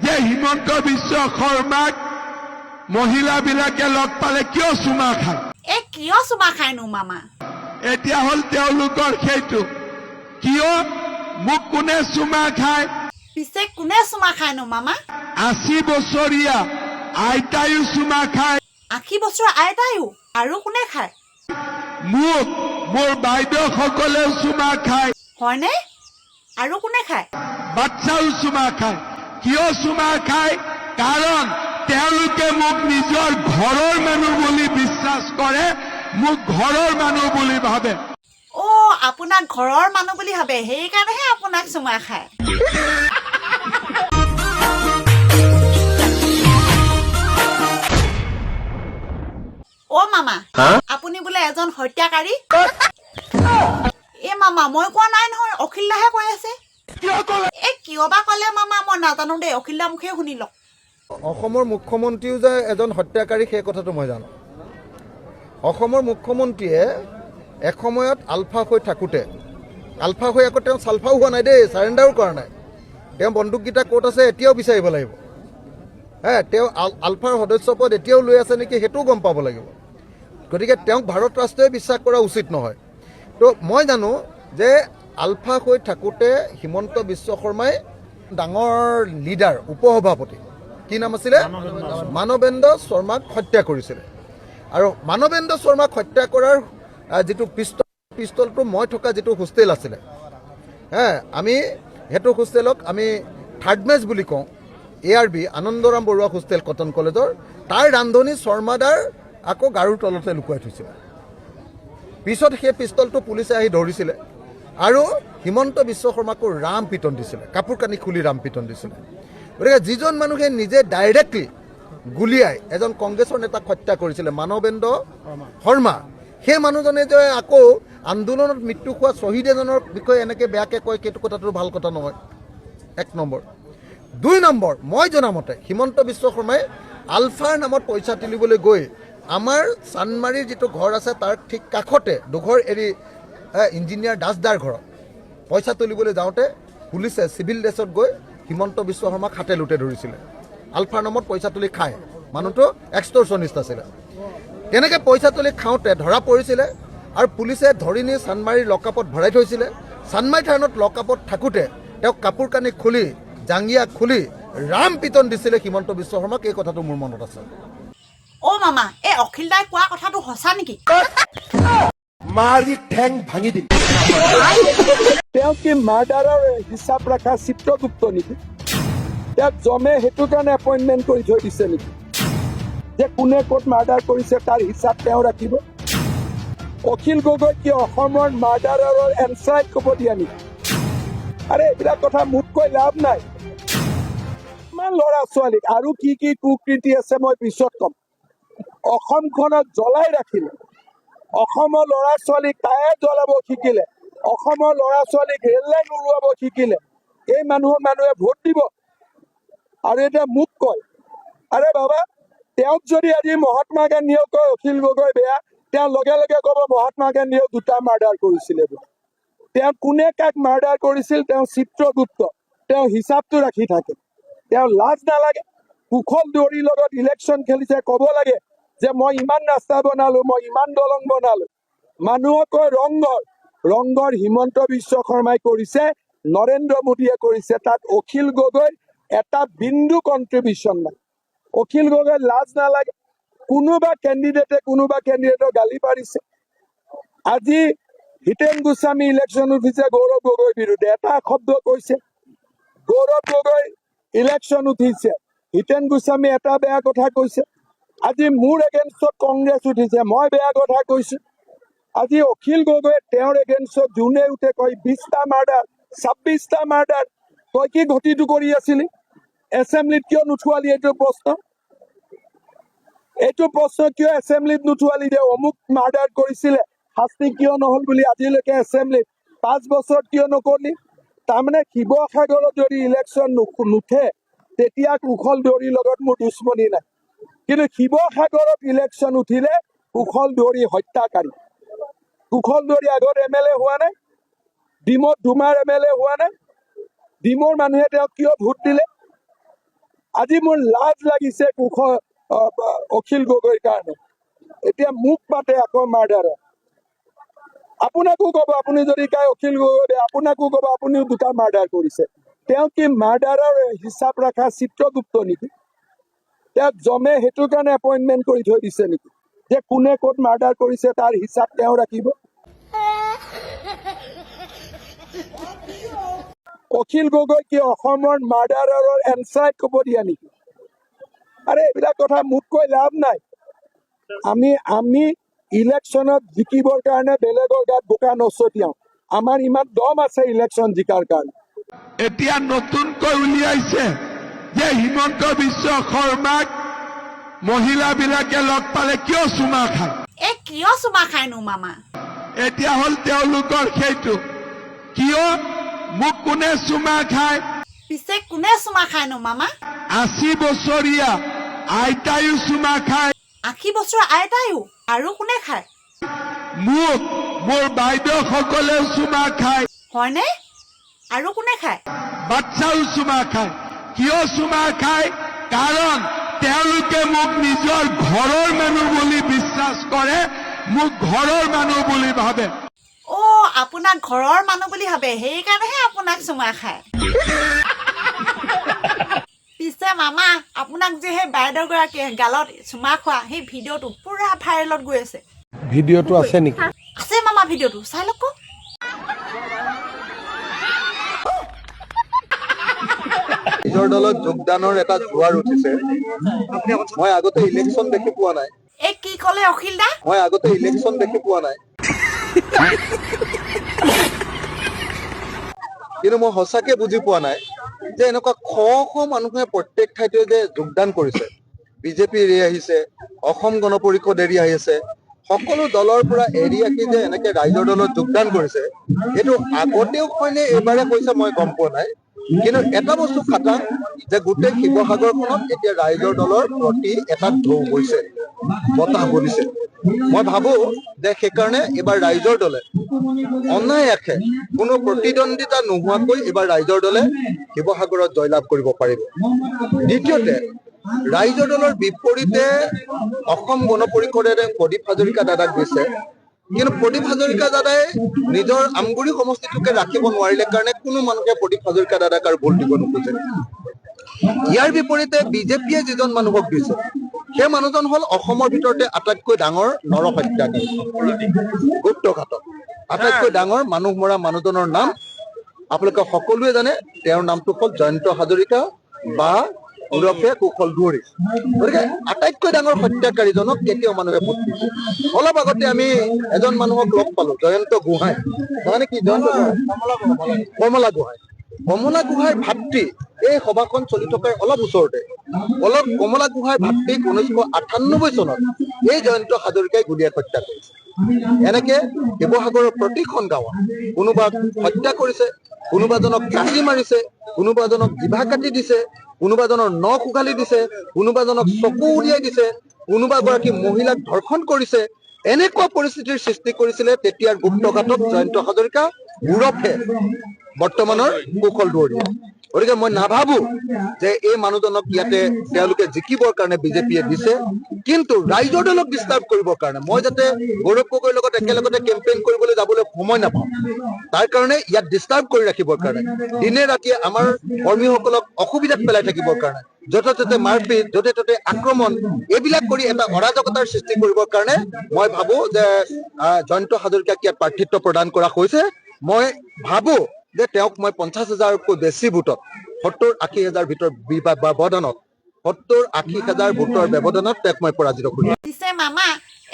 যে হিমন্ত বিশ্ব শৰ্মাক মহিলাবিলাকে লগ পালে কিয় চুমা খায়? কিয় চুমা খায়নো মামা? এতিয়া হ'ল তেওঁলোকৰ সেইটো কিয় মোক কোনে চুমা খায়? পিছে কোনে চুমা খায়নো মামা? 80 বছৰীয়া আইতায়ো চুমা খায়। 80 বছৰ আইতায়ো? আৰু কোনে খায়? মোক মোৰ বাইদেউসকলেও চুমা খায়। হয়নে? আৰু কোনে খায়? বাচ্চাও চুমা খায়। কিয় চুমা খায়? কাৰণ তেওঁলোকে মোক নিজৰ ঘৰৰ মানুহ বুলি বিশ্বাস কৰে, মোক ঘৰৰ মানুহ বুলি ভাবে। আপোনাক ঘৰৰ মানুহ বুলি ভাবে, সেইকাৰণেহে আপোনাক চুমা খায়। মামা, আপুনি বোলে এজন হত্যাকাৰী? মামা মই কোৱা নাই নহয়, অখিল দাহে কৈ আছে। কিয় বা ক'লে মামা মই নাজানো দেই, অখিল দা মুখে শুনি লওক। অসমৰ মুখ্যমন্ত্ৰীও যে এজন হত্যাকাৰী সেই কথাটো মই জানো। অসমৰ মুখ্যমন্ত্ৰীয়ে এসময়ত আলফা হৈ থাকোঁতে, আলফা হৈ আকৌ তেওঁ চালফাও হোৱা নাই দেই, চাৰেণ্ডাৰো কৰা নাই। তেওঁ বন্দুককেইটা ক'ত আছে এতিয়াও বিচাৰিব লাগিব। তেওঁ আলফাৰ সদস্য পদ এতিয়াও লৈ আছে নেকি সেইটোও গম পাব লাগিব। গতিকে তেওঁক ভাৰত ৰাষ্ট্ৰই বিশ্বাস কৰা উচিত নহয়। তো মই জানো যে আলফা হৈ থাকোঁতে হিমন্ত বিশ্ব শৰ্মাই ডাঙৰ লিডাৰ উপসভাপতি, কি নাম আছিলে, মানৱেন্দ্ৰ শৰ্মাক হত্যা কৰিছিলে। আৰু মানৱেন্দ্ৰ শৰ্মাক হত্যা কৰাৰ যিটো পিষ্টলটো মই থকা যিটো হোষ্টেল আছিলে, আমি সেইটো হোষ্টেলক আমি থাৰ্ড মেচ বুলি কওঁ, ARB Anandaram Barua hostel Cotton কলেজৰ, তাৰ ৰান্ধনি শৰ্মাদাৰ আকৌ গাৰুৰ তলতে লুকুৱাই থৈছিলে। পিছত সেই পিষ্টলটো পুলিচে আহি ধৰিছিলে আৰু হিমন্ত বিশ্ব শৰ্মাকো ৰাম পিটন দিছিলে, কাপোৰ কানি খুলি ৰাম পিটন দিছিলে। গতিকে যিজন মানুহে নিজে ডাইৰেক্টলি গুলিয়াই এজন কংগ্ৰেছৰ নেতাক হত্যা কৰিছিলে, মানৱেন্দ্ৰ শৰ্মা, সেই মানুহজনে যে আকৌ আন্দোলনত মৃত্যু হোৱা শ্বহীদ এজনৰ বিষয়ে এনেকৈ বেয়াকৈ কয়, সেইটো কথাটো ভাল কথা নহয়। 1 নম্বৰ। 2 নম্বৰ, মই জনামতে হিমন্ত বিশ্ব শৰ্মাই আলফাৰ নামত পইচা তুলিবলৈ গৈ আমাৰ চানমাৰীৰ যিটো ঘৰ আছে তাৰ ঠিক কাষতে দুঘৰ এৰি ইঞ্জিনিয়াৰ দাসদাৰ ঘৰত পইচা তুলিবলৈ যাওঁতে পুলিচে চিভিল ড্ৰেছত গৈ হিমন্ত বিশ্ব শৰ্মাক হাতে লোটে ধৰিছিলে। আলফাৰ নামত পইচা তুলি খায়, মানুহটো এক্সটৰ্চনিষ্ট আছিলে। তেনেকৈ পইচা তুলি খাওঁতে ধৰা পৰিছিলে আৰু পুলিচে ধৰি নি চানমাৰীৰ লকআপত ভৰাই থৈছিলে। চানমাৰী থানত লকআপত থাকোঁতে তেওঁক কাপোৰ কানি খুলি জাংগিয়া খুলি ৰাম পিটন দিছিলে হিমন্ত বিশ্ব শৰ্মাক। এই কথাটো মোৰ মনত আছে। মামা, অখিল দাই কোৱা কথাটো সঁচা নেকি? মাৰি ঠেং ভাঙি দিম। তেওঁ কি মাৰ্ডাৰৰ হিচাপ ৰখা চিত্ৰগুপ্ত নেকি? তেওঁক জমে সেইটো কাৰণে এপইণ্টমেণ্ট কৰি থৈ দিছে নেকি যে কোনে ক'ত মাৰ্ডাৰ কৰিছে তাৰ হিচাপ তেওঁ ৰাখিব? অখিল গগৈ কি অসমৰ মাৰ্ডাৰৰ এনচাইক্লোপিডিয়া নেকি? আৰে এইবিলাক কথা মোক কৈ লাভ নাই। ইমান ল'ৰা ছোৱালীক আৰু কি কি কুকৃতি আছে মই পিছত ক'ম। অসমখনক জ্বলাই ৰাখিলে, অসমৰ ল'ৰা ছোৱালীক টায়াৰ জ্বলাব শিকিলে, অসমৰ ল'ৰা ছোৱালীক ৰেল লাইন উৰুৱাব শিকিলে। এই মানুহে ভোট দিব আৰু এতিয়া মোক কয়, আৰে বাবা, তেওঁক যদি আজি মহাত্মা গান্ধীয়েও কয় অখিল গগৈ বেয়া, তেওঁ লগে লগে ক'ব মহাত্মা গান্ধীয়েও 2টা মাৰ্ডাৰ কৰিছিলে বুলি। তেওঁ কোনে কাক মাৰ্ডাৰ কৰিছিল তেওঁ চিত্ৰগুপ্ত, তেওঁ হিচাপটো ৰাখি থাকে। তেওঁ লাজ নালাগে? কুশল দৌৰীৰ লগত ইলেকশ্যন খেলিছে, ক'ব লাগে যে মই ইমান ৰাস্তা বনালো, মই ইমান দলং বনালো। মানুহক কয় ৰংঘৰ হিমন্ত বিশ্ব শৰ্মাই কৰিছে, নৰেন্দ্ৰ মোদীয়ে কৰিছে, তাত অখিল গগৈৰ এটা বিন্দু কণ্ট্ৰিবিউশ্যন নাই। অখিল গগৈ লাজ নালাগে? কোনোবা কেণ্ডিডেটক গালি পাৰিছে। আজি হিতেন গোস্বামী ইলেকশ্যন উঠিছে গৌৰৱ গগৈৰ বিৰুদ্ধে, এটা শব্দ কৈছে? গৌৰৱ গগৈ ইলেকশ্যন উঠিছে, হিতেন গোস্বামী এটা বেয়া কথা কৈছে। আজি মোৰ এগেইনষ্টত কংগ্ৰেছ উঠিছে, মই বেয়া কথা কৈছো। আজি অখিল গগৈয়ে তেওঁৰ এগেইনষ্টত যোনে উঠে কয় 20টা মাৰ্ডাৰ, 26টা মাৰ্ডাৰ। তই কি ঘটিটো কৰি আছিলি? এছেম্বলিত কিয় নুঠোৱালি? এইটো প্ৰশ্ন কিয় এছেম্বলিত নুঠোৱালি যে অমুক মাৰ্ডাৰ কৰিছিলে, শাস্তি কিয় নহল বুলি আজিলৈকে এছেম্বলিত 5 বছৰত কিয় নকৰলি? তাৰমানে শিৱসাগৰত যদি ইলেকশ্যন নুঠে তেতিয়া কুশল দৌৰীৰ লগত মোৰ দুশ্মনী নাই, কিন্তু শিৱসাগৰত ইলেকশ্যন উঠিলে কুশল দৌৰী হত্যাকাৰী। কুশল দৌৰী আগত MLA হোৱা নাই? ডিমত ধুমাৰ MLA হোৱা নাই? ডিমৰ মানুহে তেওঁক কিয় ভোট দিলে? আজি মোৰ লাজ লাগিছে অখিল গগৈৰ কাৰণে এতিয়া মোক পাতে আকৌ মাৰ্ডাৰৰ আপোনাকো ক'ব আপুনি যদি কয় অখিল গগৈ আপোনাকো ক'ব আপুনিও দুটা মাৰ্ডাৰ কৰিছে তেওঁ কি মাৰ্ডাৰৰ হিচাপ ৰখা চিত্ৰগুপ্ত নেকি তেওঁক জমে সেইটো কাৰণে এপইণ্টমেণ্ট কৰি থৈ দিছে নেকি যে কোনে ক'ত মাৰ্ডাৰ কৰিছে তাৰ হিচাপ তেওঁ ৰাখিব অখিল গগৈ কি অসমৰ মাৰ্ডাৰৰ এনচাইক্লোপিডিয়া নেকি আৰে এইবিলাক কথা মোক কৈ লাভ নাই আমি ইলেকশ্যনত জিকিবৰ কাৰণে বেলেগৰ গাত বোকা নছটিয়াওঁ আমাৰ ইমান দম আছে ইলেকশ্যন জিকাৰ কাৰণে এতিয়া নতুনকৈ উলিয়াইছে যে হিমন্ত বিশ্ব শৰ্মাক মহিলাবিলাকে লগ পালে কিয় চুমা খায় কিয় চুমা খায়নো মামা এতিয়া হ'ল তেওঁলোকৰ সেইটো কিয় মোক কোনে চুমা খায় পিছে কোনে চুমা খায়নো মামা 80 বছৰীয়া আইতায়ো চুমা খায় 80 বছৰ আইতায়ো আৰু কোনে খায় মোক মোৰ বাইদেউসকলেও চুমা খায় হয়নে আৰু কোনে খায় বাচ্চাও চুমা খায় কিয় চুমা খায় কাৰণ তেওঁলোকে মোক নিজৰ ঘৰৰ মানুহ বুলি বিশ্বাস কৰে মোক ঘৰৰ মানুহ বুলি ভাবে আপোনাক ঘৰৰ মানুহ বুলি ভাবে সেইকাৰণেহে আপোনাক চুমা খায় পিছে মামা আপোনাক যে সেই বাইদেউগৰাকীয়ে গালত চুমা খোৱা সেই ভিডিঅ'টো পুৰা ভাইৰেলত গৈ আছে ভিডিঅ'টো আছে নেকি আছে মামা ভিডিঅ'টো চাই লওক নিজৰ দলত যোগদানৰ এটা জোৱাৰ উঠিছে মই আগতে ইলেকশ্যন দেখি পোৱা নাই কি ক'লে অখিল দা মই আগতে ইলেকশ্যন দেখি পোৱা নাই কিন্তু মই সঁচাকে বুজি পোৱা নাই যে এনেকুৱা শ মানুহে প্ৰত্যেক ঠাইতে যে যোগদান কৰিছে বিজেপি এৰি আহিছে অসম গণ পৰিষদ এৰি আহিছে সকলো দলৰ পৰা এৰি আহি যে এনেকে ৰাইজৰ দলত যোগদান কৰিছে এইটো আগতেও হয়নে এইবাৰে কৈছে মই গম পোৱা নাই কিন্তু এটা বস্তু খাটাং যে গোটেই শিৱসাগৰখনত এতিয়া ৰাইজৰ দলৰ প্ৰতি এটা ঢৌ গৈছে বতাহ বলিছে মই ভাবো যে সেইকাৰণে এইবাৰ ৰাইজৰ দলে অনায়াসে কোনো প্ৰতিদ্বন্দ্বিতা নোহোৱাকৈ এইবাৰ ৰাইজৰ দলে শিৱসাগৰত জয়লাভ কৰিব পাৰিব দ্বিতীয়তে ৰাইজৰ দলৰ বিপৰীতে অসম গণ পৰিষদে প্ৰদীপ হাজৰিকা দাদাক দিছে কিন্তু প্ৰদীপ হাজৰিকা দাদাই নিজৰ আমগুৰি সমষ্টিটোকে ৰাখিব নোৱাৰিলে কাৰণে কোনো মানুহে প্ৰদীপ হাজৰিকা দাদাক আৰু ভোট দিব নোখোজে ইয়াৰ বিপৰীতে বিজেপিয়ে যিজন মানুহক দিছে সেই মানুহজন হল অসমৰ ভিতৰতে আটাইতকৈ ডাঙৰ নৰহত্যাকাৰী গুপ্তঘাতক আটাইতকৈ ডাঙৰ মানুহ মৰা মানুহজনৰ নাম আপোনালোকে সকলোৱে জানে তেওঁৰ নামটো হল জয়ন্ত হাজৰিকা বা ওৰফে কুশল দুৱৰী গতিকে আটাইতকৈ ডাঙৰ হত্যাকাৰীজনক কেতিয়াও মানুহে ভোট দিছে অলপ আগতে আমি এজন মানুহক লগ পালো জয়ন্ত গোহাঁই মানে কি জয়ন্ত কমলা গোহাঁইৰ ভাতৃ এই সভাখন চলি থকাৰ অলপ ওচৰতে কমলা গোহাঁইৰ ভাতৃক 1998 চনত এই জয়ন্ত হাজৰিকাই গুলীয়াই হত্যা কৰিছে এনেকে শিৱসাগৰৰ প্ৰতিখন গাঁৱত কোনোবা হত্যা কৰিছে কোনোবাজনক কাটি মাৰিছে কোনোবাজনক জিভা কাটি দিছে কোনোবাজনৰ নখ উঘালি দিছে কোনোবাজনক চকু উলিয়াই দিছে কোনোবা গৰাকী মহিলাক ধৰ্ষণ কৰিছে এনেকুৱা পৰিস্থিতিৰ সৃষ্টি কৰিছিলে তেতিয়াৰ গুপ্তঘাতক জয়ন্ত হাজৰিকা ওৰফে বৰ্তমানৰ কুশল দুৱৰী গতিকে মই নাভাবো যে এই মানুহজনক ইয়াতে তেওঁলোকে জিকিবৰ কাৰণে বিজেপিয়ে দিছে কিন্তু ৰাইজৰ দলক ডিষ্টাৰ্ব কৰিবৰ কাৰণে মই যাতে গৌৰৱ গগৈৰ লগত একেলগতে কেম্পেইন কৰিবলৈ যাবলৈ সময় নাপাওঁ তাৰ কাৰণে ইয়াত ডিষ্টাৰ্ব কৰি ৰাখিবৰ কাৰণে দিনে ৰাতিয়ে আমাৰ কৰ্মীসকলক অসুবিধাত পেলাই থাকিবৰ কাৰণে য'তে ত'তে মাৰপিট য'তে ত'তে আক্ৰমণ এইবিলাক কৰি এটা অৰাজকতাৰ সৃষ্টি কৰিবৰ কাৰণে মই ভাবো যে জয়ন্ত হাজৰিকাক ইয়াত প্ৰাৰ্থিত্ব প্ৰদান কৰা হৈছে মই ভাবো যে তেওঁক মই 50,000তকৈ বেছি ভোটত 70-80 হাজাৰ ভিতৰত ব্যৱধানত 70-80 হাজাৰ ভোটৰ ব্যৱধানত তেওঁক মই পৰাজিত কৰিম পিছে মামা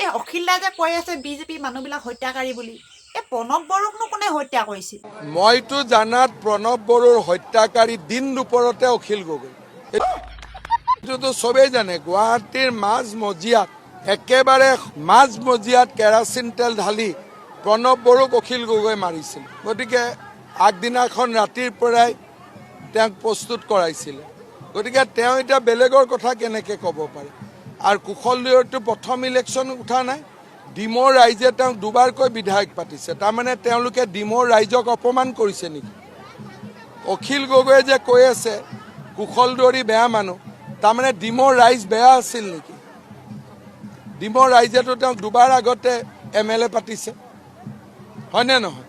এই অখিল দা যে কৈ আছে বিজেপি মানুহবিলাক হত্যাকাৰী বুলি এই প্ৰণৱ বড়োকনো কোনে হত্যা কৰিছিল মইতো জানাত প্ৰণৱ বড়োৰ হত্যাকাৰী দিন দুপৰতে অখিল গগৈ এইটোতো চবেই জানে গুৱাহাটীৰ মাজমজিয়াত একেবাৰে মাজমজিয়াত কেৰাচিন তেল ঢালি প্ৰণৱ বড়োক অখিল গগৈ মাৰিছিল গতিকে আগদিনাখন ৰাতিৰ পৰাই তেওঁক প্ৰস্তুত কৰাইছিলে গতিকে তেওঁ এতিয়া বেলেগৰ কথা কেনেকৈ ক'ব পাৰে আৰু কুশল দুৱৰীটো প্ৰথম ইলেকশ্যন উঠা নাই ডিমৰ ৰাইজে তেওঁক দুবাৰকৈ বিধায়ক পাতিছে তাৰমানে তেওঁলোকে ডিমৰ ৰাইজক অপমান কৰিছে নেকি অখিল গগৈয়ে যে কৈ আছে কুশল দুৱৰী বেয়া মানুহ তাৰমানে ডিমৰ ৰাইজ বেয়া আছিল নেকি? ডিমৰ ৰাইজেতো তেওঁক দুবাৰ আগতে MLA পাতিছে, হয়নে নহয়?